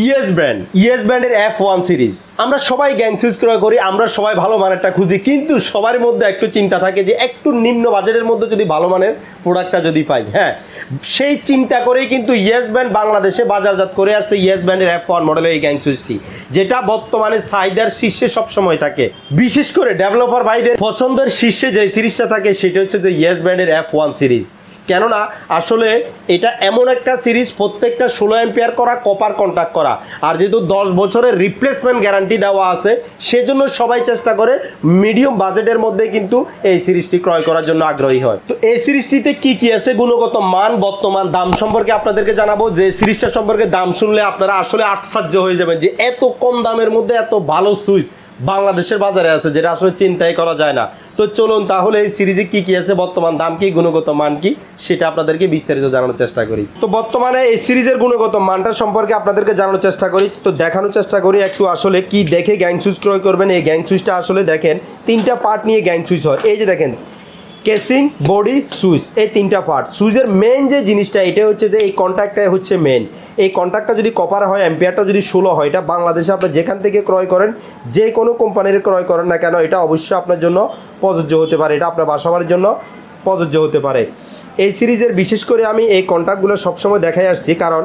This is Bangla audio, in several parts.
ইএস ব্র্যান্ডের F1 সিরিজ আমরা সবাই গ্যাং সুইচ ক্রয় করি, আমরা সবাই ভালো মানেরটা খুঁজি, কিন্তু সবার মধ্যে একটু চিন্তা থাকে যে একটু নিম্ন বাজেটের মধ্যে যদি ভালো মানের প্রোডাক্টটা যদি পাই। হ্যাঁ, সেই চিন্তা করেই কিন্তু ইএস ব্র্যান্ড বাংলাদেশে বাজারজাত করে আসছে ইএস ব্র্যান্ডের F1 মডেলের এই গ্যাং সুইচটি, যেটা বর্তমানে চাহিদার শীর্ষে সবসময় থাকে। বিশেষ করে ডেভেলপার ভাইদের পছন্দের শীর্ষে যে সিরিজটা থাকে সেটা হচ্ছে যে ইএস ব্র্যান্ডের F1 সিরিজ। কেননা আসলে এটা এমন একটা সিরিজ, প্রত্যেকটা 16 অ্যাম্পিয়ার করা, কপার কন্ট্যাক্ট করা, আর যেহেতু 10 বছরের রিপ্লেসমেন্ট গ্যারান্টি দেওয়া আছে, সেজন্য সবাই চেষ্টা করে মিডিয়াম বাজেটের মধ্যে কিন্তু এই সিরিজটি ক্রয় করার জন্য আগ্রহী হয়। তো এই সিরিজটিতে কি কি আছে, গুণগত মান, বর্তমান দাম সম্পর্কে আপনাদেরকে জানাবো। যে সিরিজটা সম্পর্কে দাম শুনলে আপনারা আসলে আশ্চর্য হয়ে যাবেন যে এত কম দামের মধ্যে এত ভালো সুইচ বাংলাদেশের বাজারে আছে, যেটা আসলে চিন্তাই করা যায় না। তো চলুন তাহলে এই সিরিজে কি কি আছে, বর্তমান দাম কি, গুণগত মান কি, সেটা আপনাদেরকে বিস্তারিত জানানোর চেষ্টা করি। তো বর্তমানে এই সিরিজের গুণগত মানটা সম্পর্কে আপনাদেরকে জানানোর চেষ্টা করি, তো দেখানোর চেষ্টা করি একটু আসলে কি দেখে গ্যাং সুইচ ক্রয় করবেন। এই গ্যাং সুইচটা আসলে দেখেন 3টা পার্ট নিয়ে গ্যাং সুইচ হয়। এই যে দেখেন কেসিং, বডি, সুইচ, এই 3টা পার্ট। সুইচের মেন যে জিনিসটা এটা হচ্ছে যে এই কন্ট্যাক্টটাই হচ্ছে মেন। এই কন্ট্যাক্টটা যদি কপার হয়, অ্যাম্পিয়ারটা যদি 16 হয়, এটা বাংলাদেশে আপনার যেখান থেকে ক্রয় করেন, যে কোনো কোম্পানির ক্রয় করেন না কেন, এটা অবশ্যই আপনার জন্য প্রযোজ্য হতে পারে, এটা আপনার বাসাবাড়ির জন্য প্রযোজ্য হতে পারে। এই সিরিজের বিশেষ করে আমি এই কন্ট্যাক্টগুলো সবসময় দেখাই আসছি, কারণ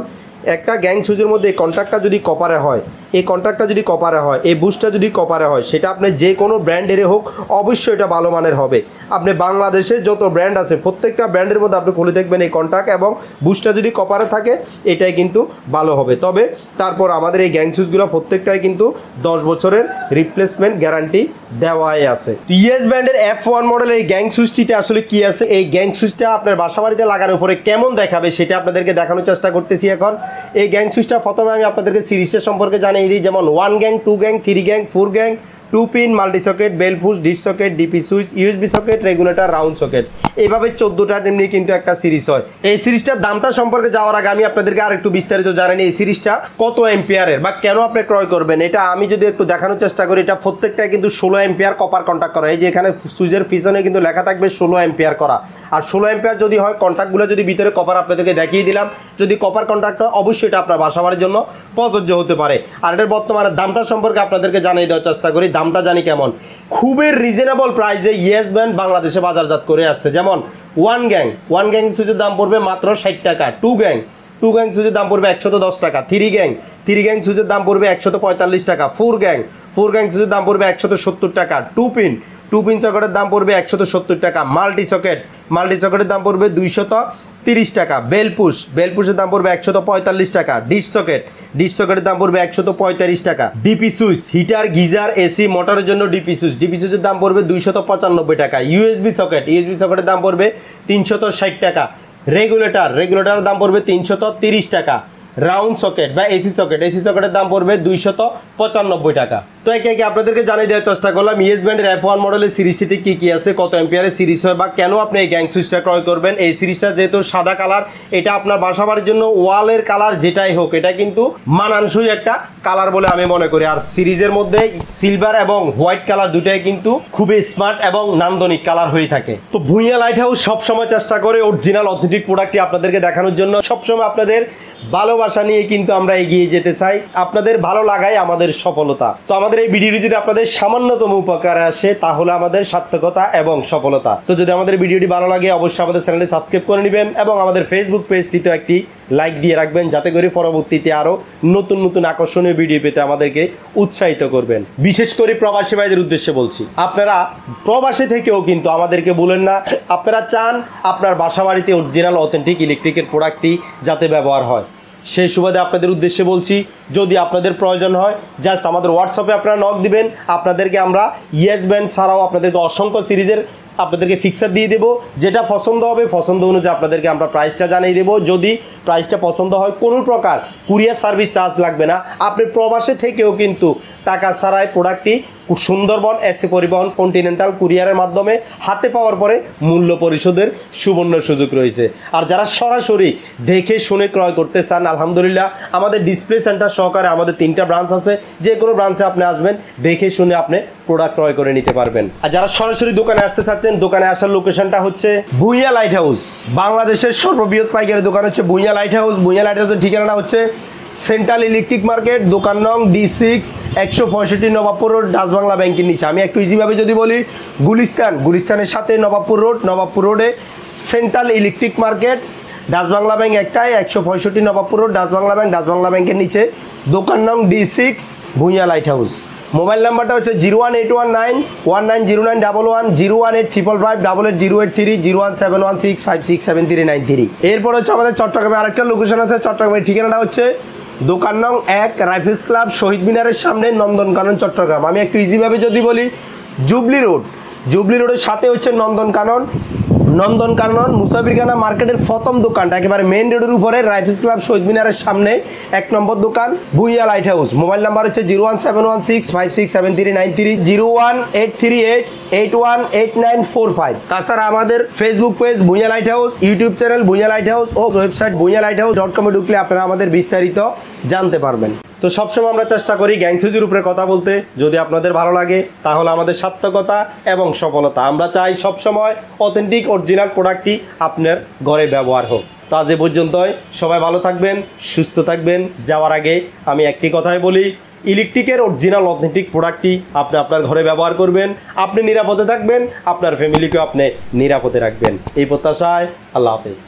একটা গ্যাং সুইচের মধ্যে এই কন্ট্যাক্টটা যদি কপারে হয়, এই কন্ট্যাক্টটা যদি কপারে হয়, এই বুস্টটা যদি কপারে হয়, সেটা আপনি যে কোনো ব্র্যান্ডেরই হোক অবশ্যই এটা ভালো মানের হবে। আপনি বাংলাদেশের যত ব্র্যান্ড আছে প্রত্যেকটা ব্র্যান্ডের মধ্যে আপনি খুলে দেখবেন এই কন্ট্যাক্ট এবং বুস্টটা যদি কপারে থাকে এটাই কিন্তু ভালো হবে। তবে তারপর আমাদের এই গ্যাং সুইচগুলো প্রত্যেকটাই কিন্তু 10 বছরের রিপ্লেসমেন্ট গ্যারান্টি দেওয়াই আছে। ইএস ব্র্যান্ডের F1 মডেলের এই গ্যাং সুইচটিতে আসলে কি আছে, এই গ্যাং সুইচটা আপনার বাসাবাড়িতে লাগানোর পরে কেমন দেখাবে সেটা আপনাদেরকে দেখানোর চেষ্টা করতেছি। এখন এই গ্যাং সুইচটা প্রথমে আমি আপনাদেরকে সিরিজের সম্পর্কে জানিয়ে দিই, যেমন 1 gang, 2 gang, 3 gang, 4 gang, 2 pin, multi socket, bell push, dish socket, DP switch, USB socket, regulator, round socket, এইভাবে 14টা নিয়ে কিন্তু একটা সিরিজ হয়। এই সিরিজটার দামটা সম্পর্কে যাওয়ার আগে আমি আপনাদেরকে আর একটু বিস্তারিত জানাই এই সিরিজটা কত অ্যাম্পিয়ারের বা কেন আপনি ক্রয় করবেন। এটা আমি যদি একটু দেখানোর চেষ্টা করি, এটা প্রত্যেকটা কিন্তু 16 অ্যাম্পিয়ার কপার কন্ট্যাক্ট করা। এই যে এখানে সুইচের পিছনে কিন্তু লেখা থাকবে 16 অ্যাম্পিয়ার করা, আর 16 অ্যাম্পিয়ার যদি হয়, কন্ট্যাক্টগুলো যদি ভিতরে কপার আপনাদেরকে দেখিয়ে দিলাম, যদি কপার কন্ট্যাক্ট হয় অবশ্যই এটা আপনার বাসাবাড়ির জন্য প্রযোজ্য হতে পারে। আর এটার বর্তমানে দামটা সম্পর্কে আপনাদেরকে জানিয়ে দেওয়ার চেষ্টা করি। দামটা জানি কেমন, খুবই রিজনেবল প্রাইসে ইএস ব্র্যান্ড বাংলাদেশে বাজারজাত করে আসছে। যেমন 1 গ্যাং সুইচের দাম পড়বে মাত্র 60 টাকা, 2 গ্যাং সুইচের দাম পড়বে 110 টাকা, 3 গ্যাং সুইচের দাম পড়বে 145 টাকা, 4 গ্যাং সুইচের দাম পড়বে 170 টাকা, 2 পিন সকেটের দাম পড়বে 170 টাকা, মাল্টি সকেটের দাম পড়বে 230 টাকা, বেল পুশের দাম পড়বে 145 টাকা, ডিশ সকেটের দাম পড়বে 145 টাকা, DP switch, heater, geyser, AC, মোটরের জন্য ডিপি সুইচের দাম পড়বে 295 টাকা, ইউএসবি সকেটের দাম পড়বে 360 টাকা, রেগুলেটরের দাম পড়বে 330 টাকা, রাউন্ড সকেট বা এসি সকেটের দাম পড়বে 295 টাকা। তো একে একে আপনাদেরকে জানিয়ে দেওয়ার চেষ্টা করলাম ইএস ব্র্যান্ডের F1 মডেলের সিরিজটিতে কি কি আছে, কত অ্যাম্পিয়ারের সিরিজ হয় বা কেন আপনি এই গ্যাং সুইচটা ক্রয় করবেন। এই সিরিজটা যেহেতু সাদা কালার, এটা আপনার বাসাবাড়ির জন্য ওয়ালের কালার যেটাই হোক, এটা কিন্তু মানানসই একটা কালার বলে আমি মনে করি। আর সিরিজের মধ্যে সিলভার এবং হোয়াইট কালার দুটাই কিন্তু খুবই স্মার্ট এবং নান্দনিক কালার হয়ে থাকে। তো ভুঁইয়া লাইট হাউস সবসময় চেষ্টা করে অরিজিনাল অথেন্টিক প্রোডাক্টটি আপনাদেরকে দেখানোর জন্য। সবসময় আপনাদের ভালোবাসা নিয়ে কিন্তু আমরা এগিয়ে যেতে চাই, আপনাদের ভালো লাগাই আমাদের সফলতা। তো আমাদের এই ভিডিওটি যদি আপনাদের সামান্যতম উপকারে আসে তাহলে আমাদের সার্থকতা এবং সফলতা। তো যদি আমাদের ভিডিওটি ভালো লাগে অবশ্যই আমাদের চ্যানেলটি সাবস্ক্রাইব করে নেবেন এবং আমাদের ফেসবুক পেজটিতে একটি লাইক দিয়ে রাখবেন, যাতে করে পরবর্তীতে আরও নতুন নতুন আকর্ষণীয় ভিডিও পেতে আমাদেরকে উৎসাহিত করবেন। বিশেষ করে প্রবাসী ভাইদের উদ্দেশ্যে বলছি, আপনারা প্রবাসী থেকেও কিন্তু আমাদেরকে বলেন না, আপনারা চান আপনার বাসাবাড়িতে অরিজিনাল অথেন্টিক ইলেকট্রিকের প্রোডাক্টটি যাতে ব্যবহার হয়। সেই সুবাদে আপনাদের উদ্দেশ্যে বলছি, যদি আপনাদের প্রয়োজন হয় জাস্ট আমাদের হোয়াটসঅ্যাপে আপনারা নক দিবেন, আপনাদেরকে আমরা ইএস ব্র্যান্ড ছাড়াও আপনাদেরকে অসংখ্য সিরিজের আপনাদেরকে ফিক্সার দিয়ে দেবো, যেটা পছন্দ হবে পছন্দ অনুযায়ী আপনাদেরকে আমরা প্রাইসটা জানিয়ে দেবো। যদি প্রাইসটা পছন্দ হয় কোনো প্রকার কুরিয়ার সার্ভিস চার্জ লাগবে না, আপনি প্রবাসে থেকেও কিন্তু টাকা ছাড়াই প্রোডাক্টটি সুন্দরবন এসি পরিবহন কন্টিনেন্টাল কুরিয়ারের মাধ্যমে হাতে পাওয়ার পরে মূল্য পরিশোধের সুবর্ণ সুযোগ রয়েছে। আর যারা সরাসরি দেখে শুনে ক্রয় করতে চান, আলহামদুলিল্লাহ আমাদের ডিসপ্লে সেন্টার সহকারে আমাদের 3টা ব্রাঞ্চ আছে, যে কোনো ব্রাঞ্চে আপনি আসবেন, দেখে শুনে আপনি প্রোডাক্ট ক্রয় করে নিতে পারবেন। আর যারা সরাসরি দোকানে আসতে চাচ্ছেন, দোকানে আসার লোকেশনটা হচ্ছে ভুঁইয়া লাইট হাউস। বাংলাদেশের সর্ববৃহৎ পাইকারি দোকান হচ্ছে Bhuiyan light house. Bhuiyan light হাউসের ঠিকানা হচ্ছে সেন্ট্রাল ইলেকট্রিক মার্কেট, দোকান নং D6, 165 Nawabpur road, Dutch Bangla ব্যাংকের নিচে। আমি একটু ইজিভাবে যদি বলি, গুলিস্তানের সাথে নবাবপুর রোডে central electric market, Dutch Bangla bank একটাই, 165 নবাবপুর রোড, ডাচ বাংলা ব্যাংকের নিচে, দোকান নং D6, Bhuiyan lighthouse. Mobile নাম্বারটা হচ্ছে 01819190911, 0185555880883, 01716567393। এরপর হচ্ছে আমাদের চট্টগ্রামে আরেকটা লোকেশন আছে। চট্টগ্রামের ঠিকানাটা হচ্ছে দোকান নং 1, রাইফেলস ক্লাব, শহীদ মিনারের সামনে, নন্দনকানন, চট্টগ্রাম। আমি একটু ইজিভাবে যদি বলি, জুবলি রোডের সাথে হচ্ছে নন্দনকানন মুসাফিরখানা মার্কেটের প্রথম দোকানটা একেবারে মেইন রোডের উপরে, রাইফেলস ক্লাব, শহীদ মিনারের সামনে, 1 নম্বর দোকান, Bhuiyan lighthouse. Mobile number হচ্ছে 01716567393, 01838818945। তাছাড়া আমাদের Facebook page Bhuiyan lighthouse, YouTube channel Bhuiyan lighthouse ও ওয়েবসাইট ভুঁইয়ালাইটহাউস.com এ ঢুকলে আপনারা আমাদের বিস্তারিত জানতে পারবেন। তো সবসময় আমরা চেষ্টা করি গ্যাংসুজের উপরে কথা বলতে। যদি আপনাদের ভালো লাগে তাহলে আমাদের সার্থকতা এবং সফলতা। আমরা চাই সবসময় অথেন্টিক অরিজিনাল প্রোডাক্টটি আপনার ঘরে ব্যবহার হোক। তো আজ এ পর্যন্তই। সবাই ভালো থাকবেন, সুস্থ থাকবেন। যাওয়ার আগে আমি একটি কথাই বলি, ইলেকট্রিকের অরিজিনাল অথেন্টিক প্রোডাক্টটি আপনি আপনার ঘরে ব্যবহার করবেন, আপনি নিরাপদে থাকবেন, আপনার ফ্যামিলিকেও আপনি নিরাপদে রাখবেন। এই প্রত্যাশায় আল্লাহ হাফেজ।